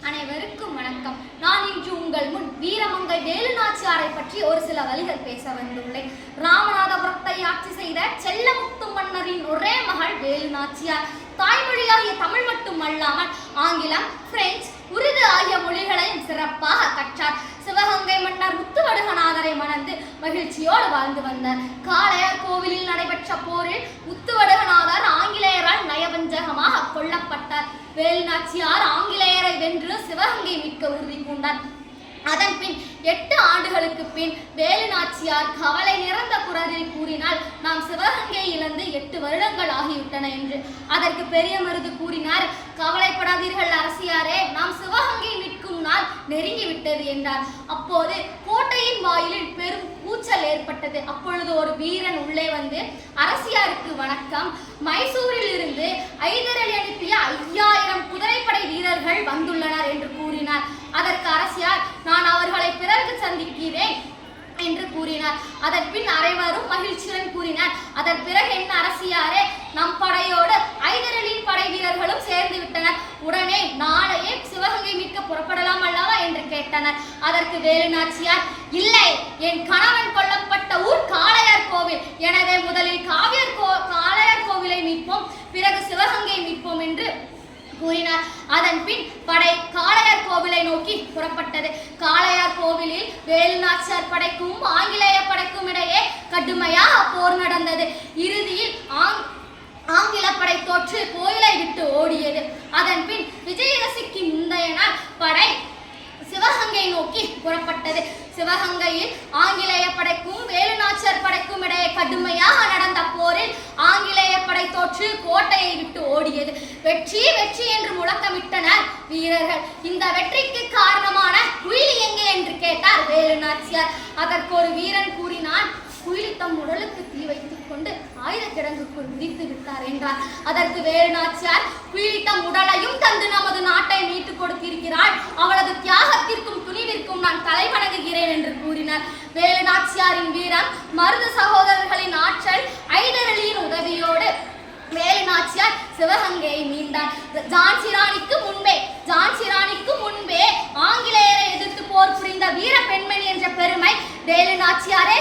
அனைவருக்கும் வணக்கம். நான் இன்று உங்கள் முன் வீரமங்கை வேலுநாச்சியாரை பற்றி ஒரு சில வரிகள் பேச வந்துள்ளேன். ராமநாதபுரத்தை ஆட்சி செய்த செல்லமுத்து மன்னரின் ஒரே மகள் வேலுநாச்சியார். தாய்மொழியாகிய தமிழ் மட்டுமல்லாமல் ஆங்கிலம், பிரெஞ்சு, உருது ஆகிய மொழிகளையும் சிறப்பாக கற்றார். சிவகங்கை மன்னர் முத்துவடுகநாதரை மணந்து மகிழ்ச்சியோடு வாழ்ந்து வந்தார். காளையார் கோவிலில் நடைபெற்ற போரில் முத்துவடுகநாதர் ஆங்கிலேயரால் நயவஞ்சகமாக கொல்லப்பட்டார். வேலுநாச்சியார் ஆங்கிலேயரை வென்று சிவகங்கை மீட்க உறுதி பூண்டார். அதன் பின் 8 ஆண்டுகளுக்கு பின் வேலுநாச்சியார் கவலை நிறைந்த குரலில் கூறினார், நாம் சிவகங்கை இழந்து 8 வருடங்கள் ஆகிவிட்டன என்று. அதற்கு பெரிய மருது கூறினார், கவலைப்படாதீர்கள் அரசியாரே, நாம் சிவகங்கை நிற்கும் நாள் நெருங்கிவிட்டது என்றார். அப்போது கோட்டையின் வாயிலில் பெரும் கூச்சல் ஏற்பட்டது. அப்பொழுது ஒரு வீரன் உள்ளே வந்து, அரசியாருக்கு வணக்கம், மைசூரில் இருந்து ஐதர் அலி அனுப்பிய 5000 குதிரைப்படை வீரர்கள் வந்துள்ளனர் என்று கூறினார். அதற்கு அரசியார், நான் அவர்களை பிறகு சந்திக்கிறேன் என்று கூறினார். அதன் பின் அனைவரும் மகிழ்ச்சியுடன் கூறினார், அதன் பிறகு என்ன அரசியாரே, நம் படையோடு ஐதர் அலியின் படை வீரர்களும் சேர்ந்து விட்டனர். உடனே நாளையே சிவகங்கை மீட்க புறப்படலாம் அல்லவா என்று கேட்டனர். அதற்கு வேலுநாச்சியார், இல்லை, என் கணவன் கொல்லப்பட்ட ஊர் காளையார் கோவில். எனவே முதலில் காளையார் கோவிலை மீட்போம், பிறகு சிவகங்கை மீட்போம் என்று கூறினார். அதன் பின் படை காளையார் கோவிலை நோக்கி புறப்பட்டது. காளையார் கோவிலில் வேலுநாச்சியார் படைக்கும் ஆங்கிலேய படைக்கும் இடையே கடுமையாக போர் நடந்தது. இறுதியில் ஆங்கில படை தோற்று கோயிலை விட்டு ஓடியது. அதன் பின் விஜயதசமிக்கு முந்தைய நாள் படை சிவகங்கை நோக்கி புறப்பட்டது. சிவகங்கையில் ஆங்கிலேய படைக்கும் வேலுநாச்சியார் படைக்கும் இடையே கடுமையாக நடந்த போரில் ஆங்கிலேய படை தோற்று கோட்டையை விட்டு ஓடியது. வெற்றி வெற்றி என்று முழக்கமிட்டனர் வீரர்கள். இந்த வெற்றிக்கு காரணமான குயிலி எங்கே என்று கேட்டார் வேலுநாச்சியார். அதற்கு ஒரு வீரன் கூறினான், குயிலி தம் உடலுக்கு தீ வைத்துக் கொண்டு ஆயுத கிடங்குக்குள் குதித்து விட்டார் என்றார். அதற்கு வேலுநாச்சியார், குயிலி தம் உடலையும் தந்து நமது நாட்டை மீட்டுக் கொடுத்திருக்கிறாள், அவளது தியாகத்திற்கும் துணிவிற்கும் நான் தலை வணங்குகிறேன் என்று கூறினார். வேலுநாச்சியாரின் வீரம், மருது சகோதரர்களின் ஆற்றல், ஐதர் அலியின் உதவியோடு வேலுநாச்சியார் சிவகங்கையை மீண்டார். ஜான்சி ராணிக்கு முன்பே ஆங்கிலேயரை எதிர்த்து போர் புரிந்த வீர பெண்மணி என்ற பெருமை வேலுநாச்சியாரே